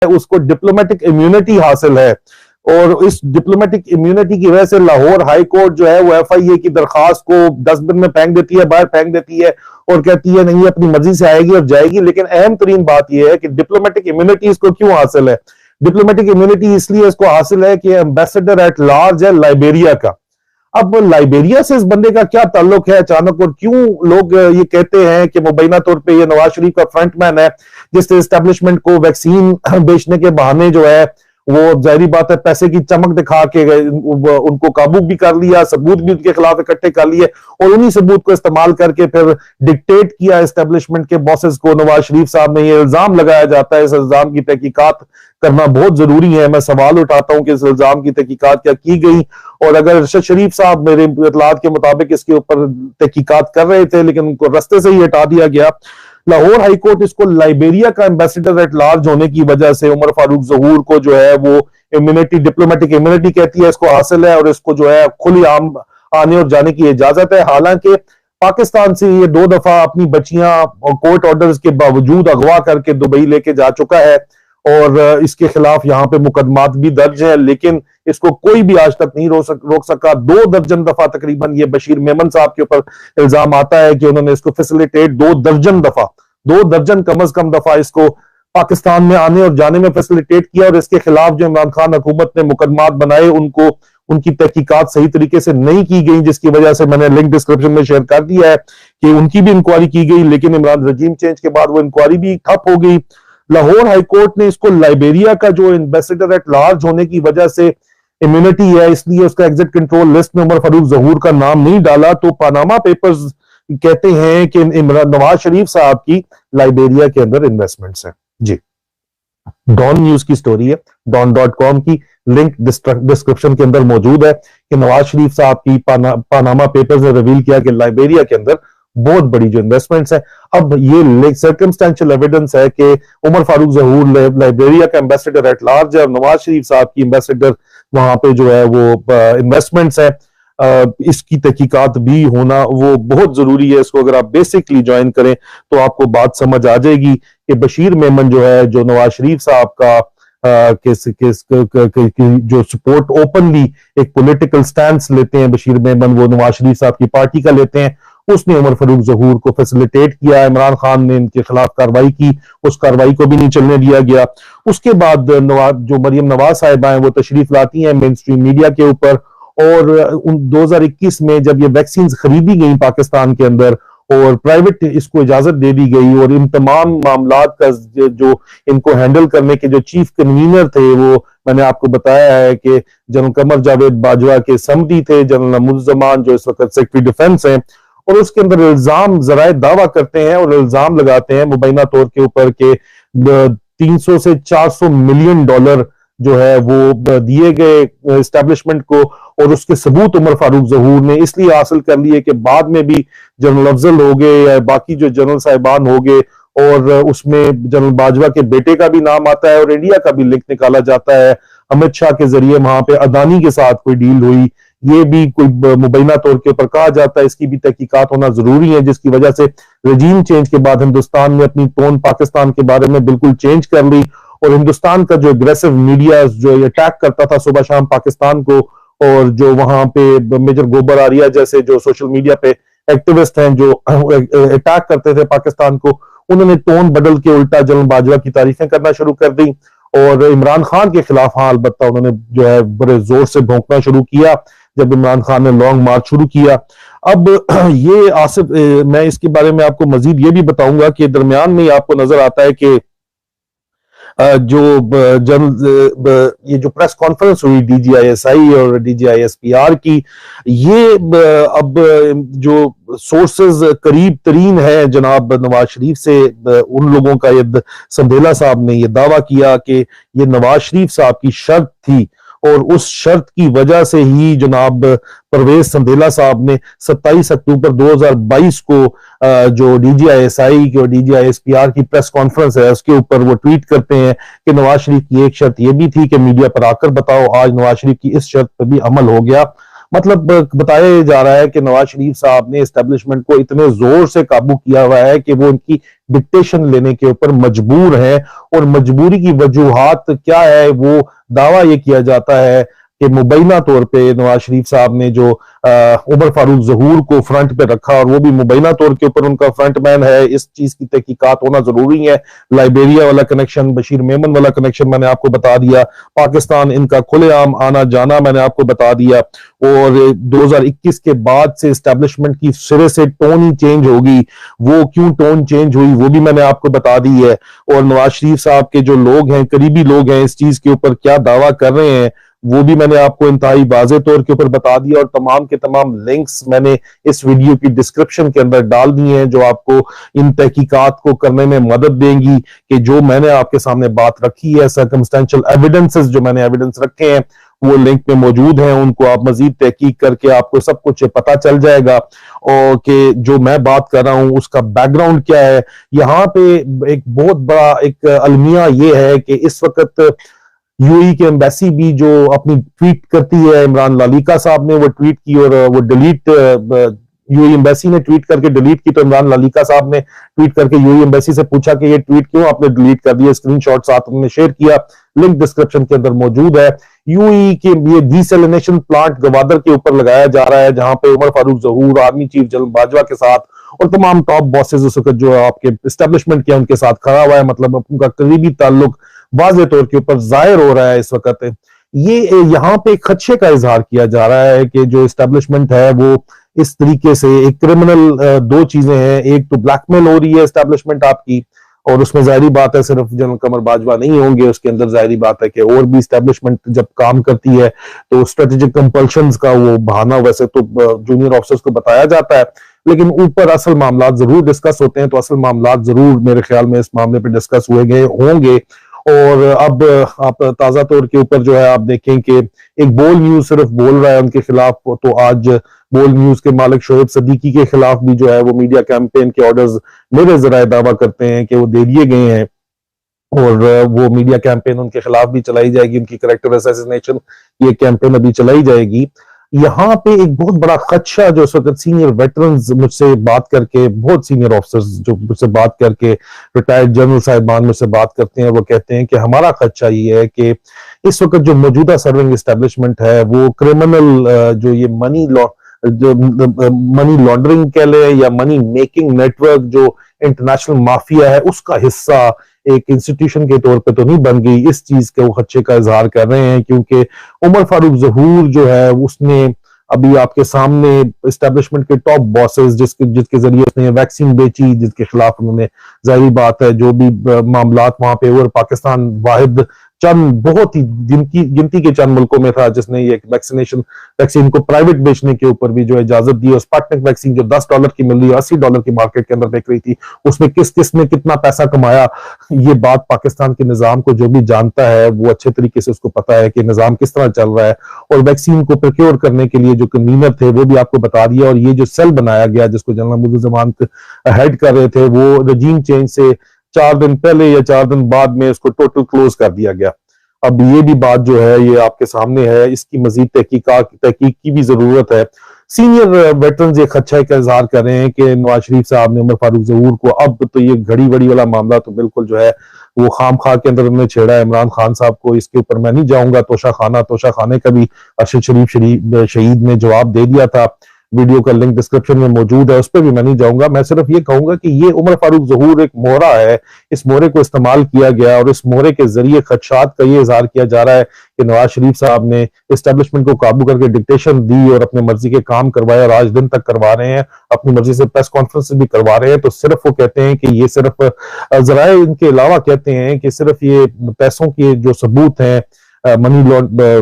उसको diplomatic immunity हासिल है, और इस डिप्लोमेटिक इम्यूनिटी की वजह से लाहौर हाई कोर्ट जो है वो FIA की दरखास्त को डस्टबिन में फेंक देती है, बाहर फेंक देती है, और कहती है नहीं अपनी मर्जी से आएगी और जाएगी। लेकिन अहम तरीन बात यह है कि डिप्लोमेटिक इम्यूनिटी इसको क्यों हासिल है। डिप्लोमेटिक इम्यूनिटी इसलिए इसको हासिल है कि एम्बेसडर एट लार्ज है लाइबेरिया का। अब लाइबेरिया से इस बंदे का क्या ताल्लुक है अचानक, और क्यों लोग ये कहते हैं कि मुबैना तौर पे ये नवाज शरीफ का फ्रंटमैन है, जिसने एस्टेब्लिशमेंट को वैक्सीन बेचने के बहाने जो है वो जाहिर बात है पैसे की चमक दिखा के उनको काबू भी कर लिया, सबूत भी उनके खिलाफ इकट्ठे कर लिए, और उन्हीं सबूत को इस्तेमाल करके फिर डिक्टेट किया एस्टेब्लिशमेंट के बॉसेस को। नवाज शरीफ साहब ने ये इल्जाम लगाया जाता है, इस इल्जाम की तहकीकात करना बहुत जरूरी है। मैं सवाल उठाता हूं कि इस इल्जाम की तहकीकात क्या की गई, और अगर अरशद शरीफ साहब मेरे इतलात के मुताबिक इसके ऊपर तहकीकात कर रहे थे लेकिन उनको रस्ते से ही हटा दिया गया। लाहौर हाईकोर्ट इसको लाइबेरिया का एम्बेसडर एट लार्ज होने की वजह से उमर फारूक जहूर को जो है वो इम्यूनिटी, डिप्लोमेटिक इम्यूनिटी कहती है, इसको हासिल है, और इसको जो है खुलेआम आने और जाने की इजाजत है। हालांकि पाकिस्तान से ये 2 दफा अपनी बच्चियां कोर्ट ऑर्डर्स के बावजूद अगवा करके दुबई लेके जा चुका है, और इसके खिलाफ यहां पे मुकदमात भी दर्ज है, लेकिन इसको कोई भी आज तक नहीं रोक सका। 2 दर्जन दफा तकरीबन ये बशीर मेमन साहब के ऊपर इल्जाम आता है कि उन्होंने इसको फैसिलिटेट 2 दर्जन दफा, 2 दर्जन कम अज कम दफा इसको पाकिस्तान में आने और जाने में फैसिलिटेट किया, और इसके खिलाफ जो इमरान खान हुकूमत ने मुकदमात बनाए उनको उनकी तहकीकात सही तरीके से नहीं की गई, जिसकी वजह से मैंने लिंक डिस्क्रिप्शन में शेयर कर दिया है कि उनकी भी इंक्वायरी की गई, लेकिन इमरान रजीम चेंज के बाद वो इंक्वायरी भी ठप हो गई। लाहौर हाईकोर्ट ने इसको लाइबेरिया का जो एम्बेसडर एट लार्ज होने की वजह से इम्यूनिटी है, इसलिए उसका एग्जिट कंट्रोल लिस्ट में उमर फारूक जहूर का नाम नहीं डाला। तो पानामा पेपर्स कहते हैं कि इमरान नवाज शरीफ साहब की लाइबेरिया के अंदर इन्वेस्टमेंट्स हैं। जी, डॉन न्यूज की स्टोरी है, don.com की लिंक डिस्क्रिप्शन के अंदर मौजूद है कि नवाज शरीफ साहब की पानामा पेपर्स ने रिवील किया कि लाइबेरिया के अंदर बहुत बड़ी जो इन्वेस्टमेंट्स है। अब ये सर्कमस्टेंशियल एविडेंस है कि उमर फारूक जहूर लाइबेरिया का एम्बेसडर एट लार्ज है, और नवाज शरीफ साहब की एम्बेसडर वहां पे जो है वो इन्वेस्टमेंट्स है। इसकी तहकीकात भी होना वो बहुत जरूरी है। इसको अगर आप बेसिकली ज्वाइन करें तो आपको बात समझ आ जाएगी कि बशीर मेमन जो है, जो नवाज शरीफ साहब का जो सपोर्ट ओपनली एक पॉलिटिकल स्टैंड लेते हैं बशीर मेमन, वो नवाज शरीफ साहब की पार्टी का लेते हैं। उसने उमर फारूक जहूर को फैसिलिटेट किया, इमरान खान ने इनके खिलाफ कार्रवाई की, उस कार्रवाई को भी नहीं चलने दिया गया। उसके बाद जो मरियम नवाज साहिबा हैं वो तशरीफ लाती हैं मेन स्ट्रीम मीडिया के ऊपर, और 2021 में जब ये वैक्सीन खरीदी गई पाकिस्तान के अंदर और प्राइवेट इसको इजाजत दे दी गई, और इन तमाम मामलात का जो इनको हैंडल करने के जो चीफ कन्वीनर थे वो मैंने आपको बताया है कि जनरल कमर जावेद बाजवा के समधी थे, जनरल मुज्जमान जो इस वक्त सेक्रेटरी डिफेंस हैं, और उसके अंदर इल्जाम जराए दावा करते हैं और इल्जाम लगाते हैं मुबैना तौर के ऊपर के 300 से 400 मिलियन डॉलर जो है वो दिए गए एस्टेब्लिशमेंट को, और उसके सबूत उमर फारूक जहूर ने इसलिए हासिल कर लिए कि बाद में भी जनरल अफजल हो गए या बाकी जो जनरल साहिबान हो गए, और उसमें जनरल बाजवा के बेटे का भी नाम आता है, और इंडिया का भी लिंक निकाला जाता है। अमित शाह के जरिए वहां पे अदानी के साथ कोई डील हुई, ये भी कोई मुबैना तौर के ऊपर कहा जाता है। इसकी भी तहकीकात होना जरूरी है, जिसकी वजह से रजीम चेंज के बाद हिंदुस्तान ने अपनी टोन पाकिस्तान के बारे में बिल्कुल चेंज कर ली, और हिंदुस्तान का जो एग्रेसिव मीडिया जो अटैक करता था सुबह शाम पाकिस्तान को, और जो वहां पे मेजर गोबर आरिया जैसे जो सोशल मीडिया पे एक्टिविस्ट हैं जो अटैक करते थे पाकिस्तान को, उन्होंने टोन बदल के उल्टा जनरल बाजवा की तारीफें करना शुरू कर दी, और इमरान खान के खिलाफ हाँ अलबत्ता उन्होंने जो है बड़े जोर से भौंकना शुरू किया जब इमरान खान ने लॉन्ग मार्च शुरू किया। अब ये आसिफ, मैं इसके बारे में आपको मजीद ये भी बताऊंगा कि दरमियान में आपको नजर आता है कि जो ये जो प्रेस कॉन्फ्रेंस हुई DGISI और DGISPR की, ये अब जो सोर्सेज करीब तरीन है जनाब नवाज शरीफ से, उन लोगों का ये संदेला साहब ने ये दावा किया कि ये नवाज शरीफ साहब की शर्त थी, और उस शर्त की वजह से ही जनाब परवेज संदेला साहब ने 27 अक्टूबर 2022 को जो DGISI और DGISPR की प्रेस कॉन्फ्रेंस है उसके ऊपर वो ट्वीट करते हैं कि नवाज शरीफ की एक शर्त ये भी थी कि मीडिया पर आकर बताओ। आज नवाज शरीफ की इस शर्त पर भी अमल हो गया। मतलब बताया जा रहा है कि नवाज शरीफ साहब ने एस्टेब्लिशमेंट को इतने जोर से काबू किया हुआ है कि वो उनकी डिक्टेशन लेने के ऊपर मजबूर है। और मजबूरी की वजूहात क्या है, वो दावा ये किया जाता है कि मुबैना तौर पे नवाज शरीफ साहब ने जो उमर फारूक जहूर को फ्रंट पे रखा, और वो भी मुबैना तौर के ऊपर उनका फ्रंटमैन है, इस चीज की तहकीकात होना जरूरी है। लाइबेरिया वाला कनेक्शन, बशीर मेमन वाला कनेक्शन मैंने आपको बता दिया, पाकिस्तान इनका खुलेआम आना जाना मैंने आपको बता दिया। और 2021 के बाद से एस्टेब्लिशमेंट की सिरे से टोन ही चेंज होगी, वो क्यों टोन चेंज हुई वो भी मैंने आपको बता दी है। और नवाज शरीफ साहब के जो लोग हैं, करीबी लोग हैं, इस चीज के ऊपर क्या दावा कर रहे हैं वो भी मैंने आपको इंतहाई वाज़ेह तौर के ऊपर बता दिया। और तमाम के तमाम लिंक्स मैंने इस वीडियो की डिस्क्रिप्शन के अंदर डाल दिए हैं, जो आपको इन तहकीकात को करने में मदद देंगी कि जो मैंने आपके सामने बात रखी है, सर्कमस्टेंशियल एविडेंसेस जो मैंने एविडेंस रखे हैं वो लिंक में मौजूद हैं, उनको आप मजीद तहकीक करके आपको सब कुछ पता चल जाएगा और कि जो मैं बात कर रहा हूं उसका बैकग्राउंड क्या है। यहाँ पे एक बहुत बड़ा एक अलमिया ये है कि इस वक्त यूएई की एम्बेसी भी जो अपनी ट्वीट करती है, इमरान लालिका साहब ने वो ट्वीट की और वो डिलीट, यूएई एम्बेसी ने ट्वीट करके डिलीट की, तो इमरान लालिका साहब ने ट्वीट करके यूएई एम्बेसी से पूछा कि ये ट्वीट क्यों आपने डिलीट कर दिया, स्क्रीनशॉट साथ उन्होंने शेयर किया, लिंक डिस्क्रिप्शन के अंदर मौजूद है। यूएई के ये डीसैलिनेशन प्लांट गवादर के ऊपर लगाया जा रहा है, जहां पे उमर फारूक जहूर, आर्मी चीफ जनरल बाजवा के साथ और तमाम टॉप बॉसेस उस वक्त जो आपके एस्टेब्लिशमेंट किया उनके साथ खड़ा हुआ है, मतलब उनका करीबी ताल्लुक वाज़ेह तौर के ऊपर जाहिर हो रहा है इस वक्त। ये यहाँ पे खदशे का इजहार किया जा रहा है कि जो एस्टेब्लिशमेंट है वो इस तरीके से एक क्रिमिनल, दो चीजें हैं, एक तो ब्लैकमेल हो रही है एस्टेब्लिशमेंट आपकी, और उसमें जाहिर बात है सिर्फ जनरल कमर बाजवा नहीं होंगे, उसके अंदर जाहिर बात है कि और भी एस्टेब्लिशमेंट जब काम करती है तो स्ट्रेटेजिक कंपल्शंस का वो बहाना वैसे तो जूनियर ऑफिसर्स को बताया जाता है, लेकिन ऊपर असल मामला जरूर डिस्कस होते हैं, तो असल मामला जरूर मेरे ख्याल में इस मामले पे डिस्कस हुए गए होंगे। और अब आप ताजा तौर के ऊपर जो है आप देखें कि एक बोल न्यूज सिर्फ बोल रहा है उनके खिलाफ, तो आज बोल न्यूज के मालिक शोएब सदीकी के खिलाफ भी जो है वो मीडिया कैंपेन के ऑर्डर्स मेरे जराए दावा करते हैं कि वो दे दिए गए हैं, और वो मीडिया कैंपेन उनके खिलाफ भी चलाई जाएगी, उनकी करेक्टर असैसिनेशन ये कैंपेन अभी चलाई जाएगी। यहाँ पे एक बहुत बड़ा खदशा जो इस वक्त सीनियर वेटरन्स मुझसे बात करके, बहुत सीनियर ऑफिसर्स जो मुझसे बात करके, रिटायर्ड जनरल साहिबान मुझसे बात करते हैं, वो कहते हैं कि हमारा खदशा ये है कि इस वक्त जो मौजूदा सर्विंग एस्टेब्लिशमेंट है वो क्रिमिनल, जो ये मनी लॉन्ड्रिंग कह ले या मनी मेकिंग नेटवर्क जो इंटरनेशनल माफिया है उसका हिस्सा एक इंस्टीट्यूशन के तौर पे तो नहीं बन गई। इस चीज के वो खदशे का इजहार कर रहे हैं, क्योंकि उमर फारूक जहूर जो है उसने अभी आपके सामने एस्टेब्लिशमेंट के टॉप बॉसेस जिसके जरिए उसने वैक्सीन बेची, जिसके खिलाफ उन्होंने, जाहिर बात है जो भी मामलात वहां पे, और पाकिस्तान वाहिद चंद बहुत ही गिनती के चंद मुल्कों में था जिसने ये वैक्सीन को प्राइवेट बेचने के ऊपर भी जो इजाजत दी। और स्पुतनिक वैक्सीन जो $10 की मिल रही है, $80 की मार्केट के अंदर बिक रही थी, उसमें किस किस ने कितना पैसा कमाया, ये बात पाकिस्तान के निजाम को जो भी जानता है वो अच्छे तरीके से उसको पता है कि निजाम किस तरह चल रहा है। और वैक्सीन को प्रोक्योर करने के लिए जो कन्वीनर थे वो भी आपको बता दिया, और ये जो सेल बनाया गया जिसको जनरल मुजीब जमानत हेड कर रहे थे, वो रजीम चेंज से 4 दिन पहले या 4 दिन बाद में उसको टोटल क्लोज कर दिया गया। अब ये भी बात जो है ये आपके सामने है, इसकी मजीद तहकीक की भी जरूरत है। सीनियर वेटरन्स ये खदशे का इजहार कर रहे हैं कि नवाज शरीफ साहब ने उमर फारूक जहूर को, अब तो ये घड़ी वड़ी वाला मामला तो बिल्कुल जो है वो खाम खा के अंदर उन्होंने छेड़ा है इमरान खान साहब को, इसके ऊपर मैं नहीं जाऊंगा। तोशा खाने का भी अरशद शरीफ शहीद ने जवाब दे दिया था, वीडियो का लिंक डिस्क्रिप्शन में मौजूद है, उस पर भी मैं नहीं जाऊंगा। मैं सिर्फ ये कहूंगा कि ये उमर फारूक जहूर एक मोहरा है, इस मोहरे को इस्तेमाल किया गया और इस मोहरे के जरिए खदशात का ये इजहार किया जा रहा है कि नवाज शरीफ साहब ने एस्टेब्लिशमेंट को काबू करके डिक्टेशन दी और अपने मर्जी के काम करवाए, और आज दिन तक करवा रहे हैं, अपनी मर्जी से प्रेस कॉन्फ्रेंस भी करवा रहे हैं। तो सिर्फ वो कहते हैं कि ये सिर्फ जराए इनके अलावा कहते हैं कि सिर्फ ये पैसों के जो सबूत हैं, मनी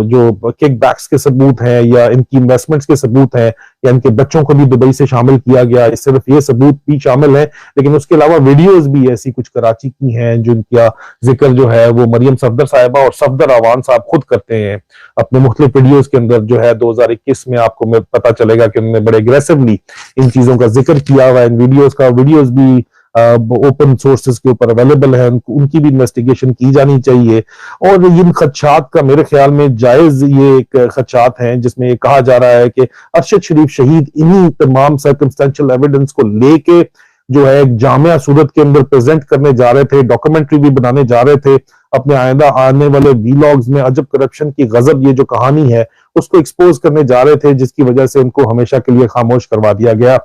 जो किक बैक्स के सबूत हैं, या इनकी इन्वेस्टमेंट्स के सबूत हैं, या इनके बच्चों को भी दुबई से शामिल किया गया, सिर्फ ये सबूत भी शामिल है। लेकिन उसके अलावा वीडियोस भी ऐसी कुछ कराची की हैं जिनका जिक्र जो है वो मरियम सफदर साहिबा और सफदर अवान साहब खुद करते हैं अपने मुख्तलिफ वीडियोस के अंदर। जो है 2021 में आपको पता चलेगा कि उन्होंने बड़े एग्रेसिवली इन चीजों का जिक्र किया हुआ है। इन वीडियोस भी ओपन सोर्सेज के ऊपर अवेलेबल है, उनकी भी इन्वेस्टिगेशन की जानी चाहिए। और इन खदशात का मेरे ख्याल में जायज ये एक खदशात हैं जिसमें ये कहा जा रहा है कि अरशद शरीफ शहीद इन्हीं तमाम सर्कमस्टेंशियल एविडेंस को लेके जो है एक जामिया सूरत के अंदर प्रेजेंट करने जा रहे थे, डॉक्यूमेंट्री भी बनाने जा रहे थे, अपने आइंदा आने वाले वीलॉग्स में अजब करप्शन की गजब ये जो कहानी है उसको एक्सपोज करने जा रहे थे, जिसकी वजह से उनको हमेशा के लिए खामोश करवा दिया गया।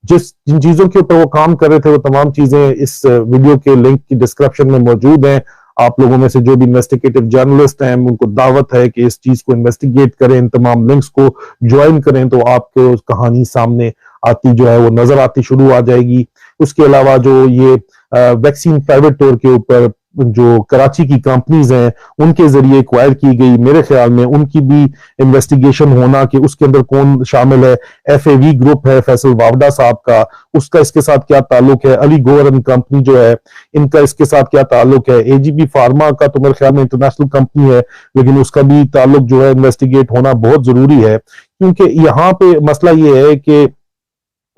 जिन चीजों के ऊपर वो काम कर रहे थे वो तमाम चीजें इस वीडियो के लिंक की डिस्क्रिप्शन में मौजूद हैं। आप लोगों में से जो भी इन्वेस्टिगेटिव जर्नलिस्ट हैं उनको दावत है कि इस चीज को इन्वेस्टिगेट करें, इन तमाम लिंक्स को ज्वाइन करें, तो आपको कहानी सामने आती जो है वो नजर आती शुरू आ जाएगी। उसके अलावा जो ये वैक्सीन प्राइवेट तौर के ऊपर जो कराची की कंपनीज हैं उनके जरिए एक्वायर की गई, मेरे ख्याल में उनकी भी इन्वेस्टिगेशन होना कि उसके अंदर कौन शामिल है। FAV ग्रुप है फैसल वावडा साहब का, उसका इसके साथ क्या ताल्लुक है। अली गोवर कंपनी जो है इनका इसके साथ क्या ताल्लुक है। AGB फार्मा का तो मेरे ख्याल में इंटरनेशनल कंपनी है, लेकिन उसका भी ताल्लुक जो है इन्वेस्टिगेट होना बहुत जरूरी है, क्योंकि यहाँ पे मसला ये है कि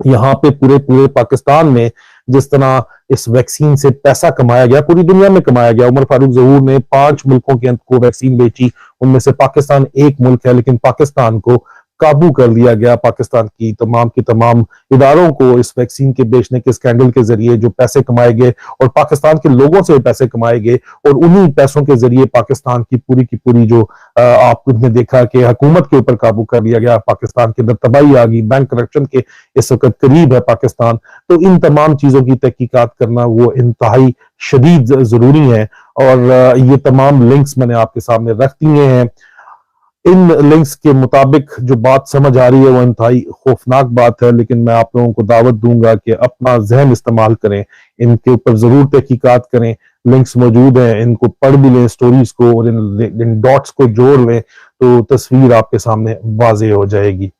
यहाँ पे पूरे पूरे पाकिस्तान में जिस तरह इस वैक्सीन से पैसा कमाया गया, पूरी दुनिया में कमाया गया। उमर फारूक जहूर ने 5 मुल्कों के को वैक्सीन बेची, उनमें से पाकिस्तान एक मुल्क है, लेकिन पाकिस्तान को काबू कर लिया गया। पाकिस्तान की तमाम इदारों को इस वैक्सीन के बेचने के स्कैंडल के जरिए जो पैसे कमाए गए और पाकिस्तान के लोगों से पैसे कमाए गए, और उन्हीं पैसों के जरिए पाकिस्तान की पूरी जो आपने देखा कि हुकूमत के ऊपर काबू कर लिया गया, पाकिस्तान के अंदर तबाही आ गई, बैंक करप्शन के इस वक्त करीब है पाकिस्तान। तो इन तमाम चीजों की तहकीकात करना वो इंतहाई शदीद जरूरी है, और ये तमाम लिंक्स मैंने आपके सामने रख दिए हैं। इन लिंक्स के मुताबिक जो बात समझ आ रही है वो इंतहाई खौफनाक बात है, लेकिन मैं आप लोगों को दावत दूंगा कि अपना जहन इस्तेमाल करें, इनके ऊपर जरूर तहकीकात करें। लिंक्स मौजूद हैं, इनको पढ़ भी लें स्टोरीज को, और इन डॉट्स को जोड़ लें तो तस्वीर आपके सामने वाज़ेह हो जाएगी।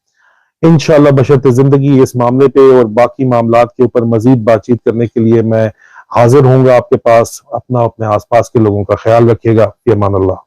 इंशाअल्लाह बशर्ते जिंदगी इस मामले पे और बाकी मामलात के ऊपर मजीद बातचीत करने के लिए मैं हाजिर होऊंगा आपके पास। अपना अपने आसपास के लोगों का ख्याल रखिएगा। फी अमान अल्लाह।